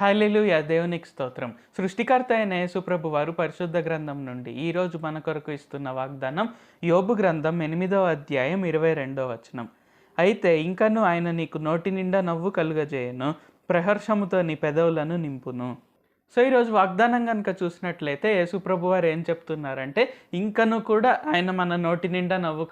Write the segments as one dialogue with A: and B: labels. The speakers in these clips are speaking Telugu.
A: హల్లెలూయా! దేవునికి స్తోత్రం. సృష్టికర్త అయిన యేసుప్రభు వారు పరిశుద్ధ గ్రంథం నుండి ఈరోజు మన కొరకు ఇస్తున్న వాగ్దానం యోబు గ్రంథం 8వ అధ్యాయం 22వ వచనం. అయితే ఇంకను ఆయన నీకు నోటి నిండా నవ్వు కలుగజేయును, ప్రహర్షముతో నీ పెదవులను నింపును. సో, ఈరోజు వాగ్దానం గనుక చూసినట్లయితే యేసుప్రభు వారు ఏం చెప్తున్నారంటే, ఇంకను కూడా ఆయన మన నోటి నిండా నవ్వు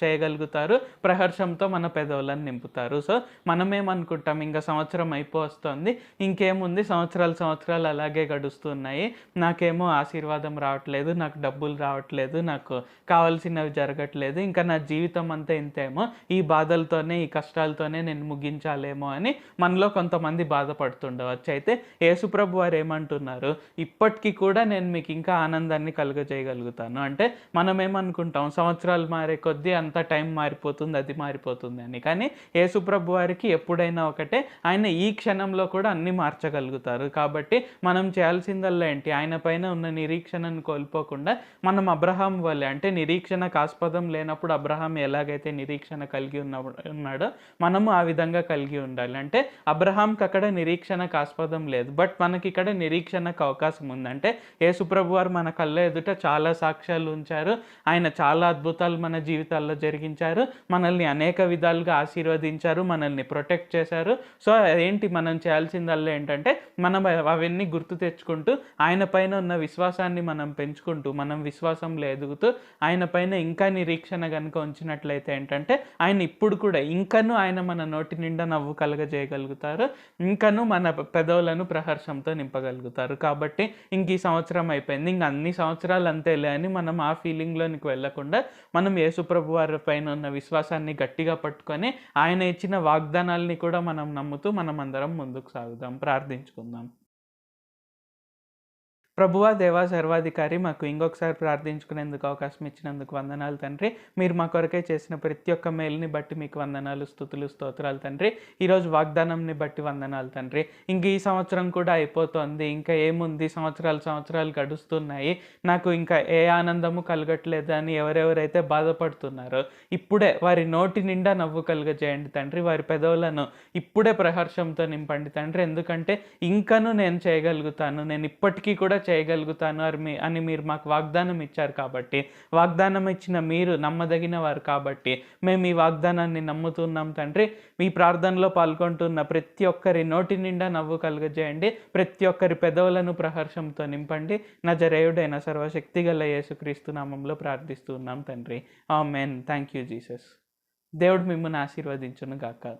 A: చేయగలుగుతారు, ప్రహర్షంతో మన పెదవులను నింపుతారు. సో, మనమేమనుకుంటాం ఇంక సంవత్సరం అయిపోవస్తోంది, ఇంకేముంది సంవత్సరాలు అలాగే గడుస్తున్నాయి, నాకేమో ఆశీర్వాదం రావట్లేదు, నాకు డబ్బులు రావట్లేదు, నాకు కావాల్సినవి జరగట్లేదు, ఇంకా నా జీవితం అంతా ఇంతేమో, ఈ బాధలతోనే ఈ కష్టాలతోనే నేను ముగించాలేమో అని మనలో కొంతమంది బాధపడుతుండవచ్చు. అయితే యేసుప్రభు వారు ఏమంటున్నారు, ఇప్పటికీ కూడా నేను మీకు ఇంకా ఆనందాన్ని కలుగజేయగలుగుతాను. అంటే మనం ఏమనుకుంటాం, సంవత్సరాలు మారే కొద్దీ అంత టైం మారిపోతుంది, అది మారిపోతుంది అని. కానీ యేసుప్రభు వారికి ఎప్పుడైనా ఒకటే, ఆయన ఈ క్షణంలో కూడా అన్నీ మార్చగలుగుతారు. కాబట్టి మనం చేయాల్సిందల్లా ఏంటి, ఆయన పైన ఉన్న నిరీక్షణను కోల్పోకుండా మనం అబ్రహాం వలె, అంటే నిరీక్షణకు ఆస్పదం లేనప్పుడు అబ్రహాం ఎలాగైతే నిరీక్షణ కలిగి ఉన్నాడో మనము ఆ విధంగా కలిగి ఉండాలి. అంటే అబ్రహాంకి అక్కడ నిరీక్షణకు ఆస్పదం లేదు, బట్ మనకి ఇక్కడ నిరీక్షణకు అవకాశం ఉంది. అంటే యేసుప్రభు వారు మన కళ్ళ ఎదుట చాలా సాక్ష్యాలు ఉంచారు, ఆయన చాలా అద్భుతాలు మన జీవితాల్లో జరిగించారు, మనల్ని అనేక విధాలుగా ఆశీర్వదించారు, మనల్ని ప్రొటెక్ట్ చేశారు. సో ఏంటి మనం చేయాల్సిందల్లా ఏంటంటే, మనం అవన్నీ గుర్తు తెచ్చుకుంటూ ఆయన పైన ఉన్న విశ్వాసాన్ని మనం పెంచుకుంటూ, మనం విశ్వాసంలో ఎదుగుతూ ఆయన పైన ఇంకా నిరీక్షణ కనుక ఉంచినట్లయితే ఏంటంటే, ఆయన ఇప్పుడు కూడా ఇంకను ఆయన మన నోటి నిండా నవ్వు కలగజేయగలుగుతారు, ఇంకను మన పెదవులను ప్రహర్షంతో నింపగలుగుతారు. కాబట్టి ఇంక ఈ సంవత్సరం అయిపోయింది, ఇంక అన్ని సంవత్సరాలు అంతేలే అని మనం ఆ ఫీలింగ్లోనికి వెళ్ళకుండా, మనం యేసుప్రభు వారి పైన ఉన్న విశ్వాసాన్ని గట్టిగా పట్టుకొని ఆయన ఇచ్చిన వాగ్దానాల్ని కూడా మనం నమ్ముతూ మనం అందరం ముందుకు సాగుదాం. ప్రార్థించుకుందాం. ప్రభువా, దేవా, సర్వాధికారి, మాకు ఇంకొకసారి ప్రార్థించుకునేందుకు అవకాశం ఇచ్చినందుకు వందనాలు తండ్రి. మీరు మా కొరకే చేసిన ప్రతి ఒక్క మేలుని బట్టి మీకు వందనాలు, స్తుతులు, స్తోత్రాలు తండ్రి. ఈరోజు వాగ్దానంని బట్టి వందనాలు తండ్రి. ఇంక ఈ సంవత్సరం కూడా అయిపోతుంది, ఇంకా ఏముంది, సంవత్సరాలు గడుస్తున్నాయి, నాకు ఇంకా ఏ ఆనందము కలగట్లేదు అని ఎవరెవరైతే బాధపడుతున్నారో ఇప్పుడే వారి నోటి నిండా నవ్వు కలుగజేయండి తండ్రి. వారి పెదవులను ఇప్పుడే ప్రహర్షంతో నింపండి తండ్రి. ఎందుకంటే ఇంకను నేను చేయగలుగుతాను, నేను ఇప్పటికీ కూడా చేయగలుగుతాను అని మీరు మాకు వాగ్దానం ఇచ్చారు. కాబట్టి వాగ్దానం ఇచ్చిన మీరు నమ్మదగిన వారు కాబట్టి మేము ఈ వాగ్దానాన్ని నమ్ముతున్నాం తండ్రి. మీ ప్రార్థనలో పాల్గొంటున్న ప్రతి ఒక్కరి నోటి నిండా నవ్వు కలుగజేయండి, ప్రతి ఒక్కరి పెదవులను ప్రహర్షంతో నింపండి. నజరేయుడైన సర్వశక్తిగల యేసుక్రీస్తు నామంలో ప్రార్థిస్తున్నాం తండ్రి. ఆమేన్. Thank you Jesus. దేవుడు మిమ్మల్ని ఆశీర్వదించును గాక.